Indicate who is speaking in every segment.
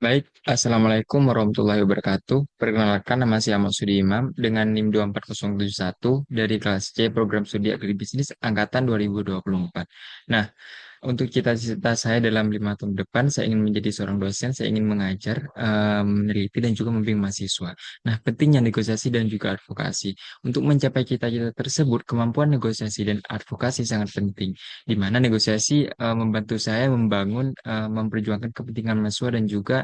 Speaker 1: Baik, Assalamualaikum warahmatullahi wabarakatuh. Perkenalkan, nama saya Ahmad Sudi Imam dengan NIM 24071 dari kelas C Program Studi Agribisnis Angkatan 2024. Nah, untuk cita-cita saya dalam 5 tahun depan, saya ingin menjadi seorang dosen, saya ingin mengajar, meneliti, dan juga membimbing mahasiswa. Nah, pentingnya negosiasi dan juga advokasi. Untuk mencapai cita-cita tersebut, kemampuan negosiasi dan advokasi sangat penting, di mana negosiasi membantu saya membangun, memperjuangkan kepentingan mahasiswa dan juga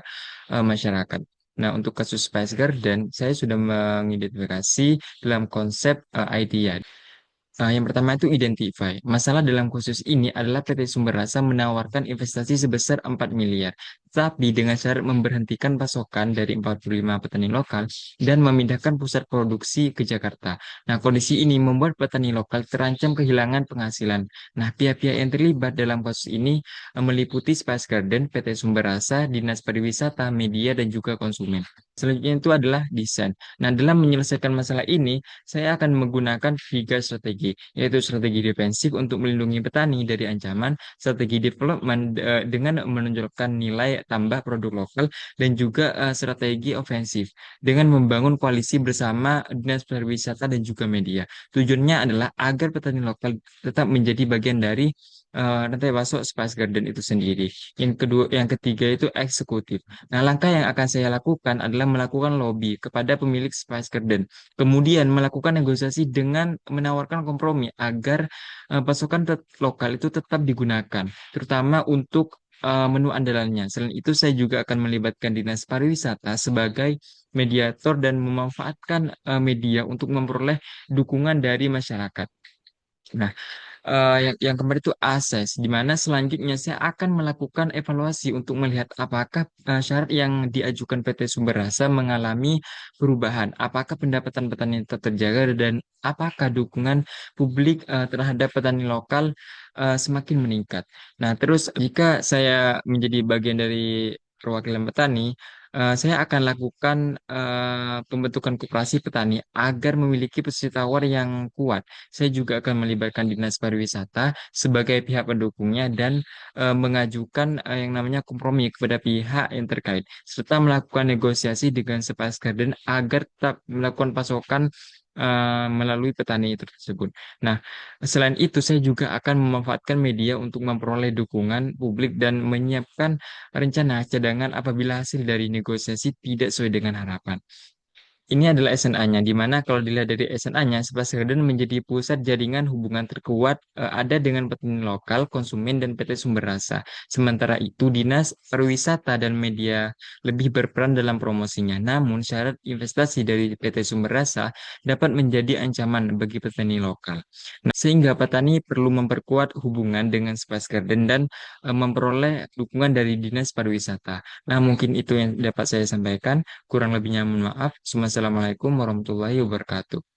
Speaker 1: masyarakat. Nah, untuk kasus Spice Garden, saya sudah mengidentifikasi dalam konsep idea. Yang pertama itu identify. Masalah dalam khusus ini adalah PT Sumber Rasa menawarkan investasi sebesar 4 miliar, tapi dengan syarat memberhentikan pasokan dari 45 petani lokal dan memindahkan pusat produksi ke Jakarta. Nah, kondisi ini membuat petani lokal terancam kehilangan penghasilan. Nah, pihak-pihak yang terlibat dalam kasus ini meliputi Spice Garden, PT Sumber Rasa, Dinas Pariwisata, Media, dan juga konsumen. Selanjutnya itu adalah desain. Nah, dalam menyelesaikan masalah ini, saya akan menggunakan tiga strategi, yaitu strategi defensif untuk melindungi petani dari ancaman, strategi development dengan menonjolkan nilai tambah produk lokal, dan juga strategi ofensif dengan membangun koalisi bersama dinas pariwisata dan juga media. Tujuannya adalah agar petani lokal tetap menjadi bagian dari rantai pasok Spice Garden itu sendiri. Yang kedua, yang ketiga itu eksekutif. Nah, langkah yang akan saya lakukan adalah melakukan lobby kepada pemilik Spice Garden. Kemudian melakukan negosiasi dengan menawarkan kompromi agar pasokan lokal itu tetap digunakan, terutama untuk menu andalannya. Selain itu, saya juga akan melibatkan Dinas Pariwisata sebagai mediator dan memanfaatkan media untuk memperoleh dukungan dari masyarakat. Nah, yang kemarin itu akses, di mana selanjutnya saya akan melakukan evaluasi untuk melihat apakah syarat yang diajukan PT Sumber Rasa mengalami perubahan, apakah pendapatan petani tetap terjaga dan apakah dukungan publik terhadap petani lokal semakin meningkat. Nah, terus jika saya menjadi bagian dari perwakilan petani, saya akan lakukan pembentukan koperasi petani agar memiliki posisi tawar yang kuat. Saya juga akan melibatkan Dinas Pariwisata sebagai pihak pendukungnya dan mengajukan yang namanya kompromi kepada pihak yang terkait, serta melakukan negosiasi dengan Spice Garden agar tetap melakukan pasokan melalui petani itu tersebut. Nah, selain itu saya juga akan memanfaatkan media untuk memperoleh dukungan publik dan menyiapkan rencana cadangan apabila hasil dari negosiasi tidak sesuai dengan harapan. Ini adalah SNA-nya, di mana kalau dilihat dari SNA-nya, Spice Garden menjadi pusat jaringan hubungan terkuat ada dengan petani lokal, konsumen, dan PT Sumber Rasa. Sementara itu, Dinas Pariwisata dan Media lebih berperan dalam promosinya. Namun, syarat investasi dari PT Sumber Rasa dapat menjadi ancaman bagi petani lokal. Nah, sehingga petani perlu memperkuat hubungan dengan Spice Garden dan memperoleh dukungan dari Dinas Pariwisata. Nah, mungkin itu yang dapat saya sampaikan. Kurang lebihnya mohon maaf. Assalamualaikum warahmatullahi wabarakatuh.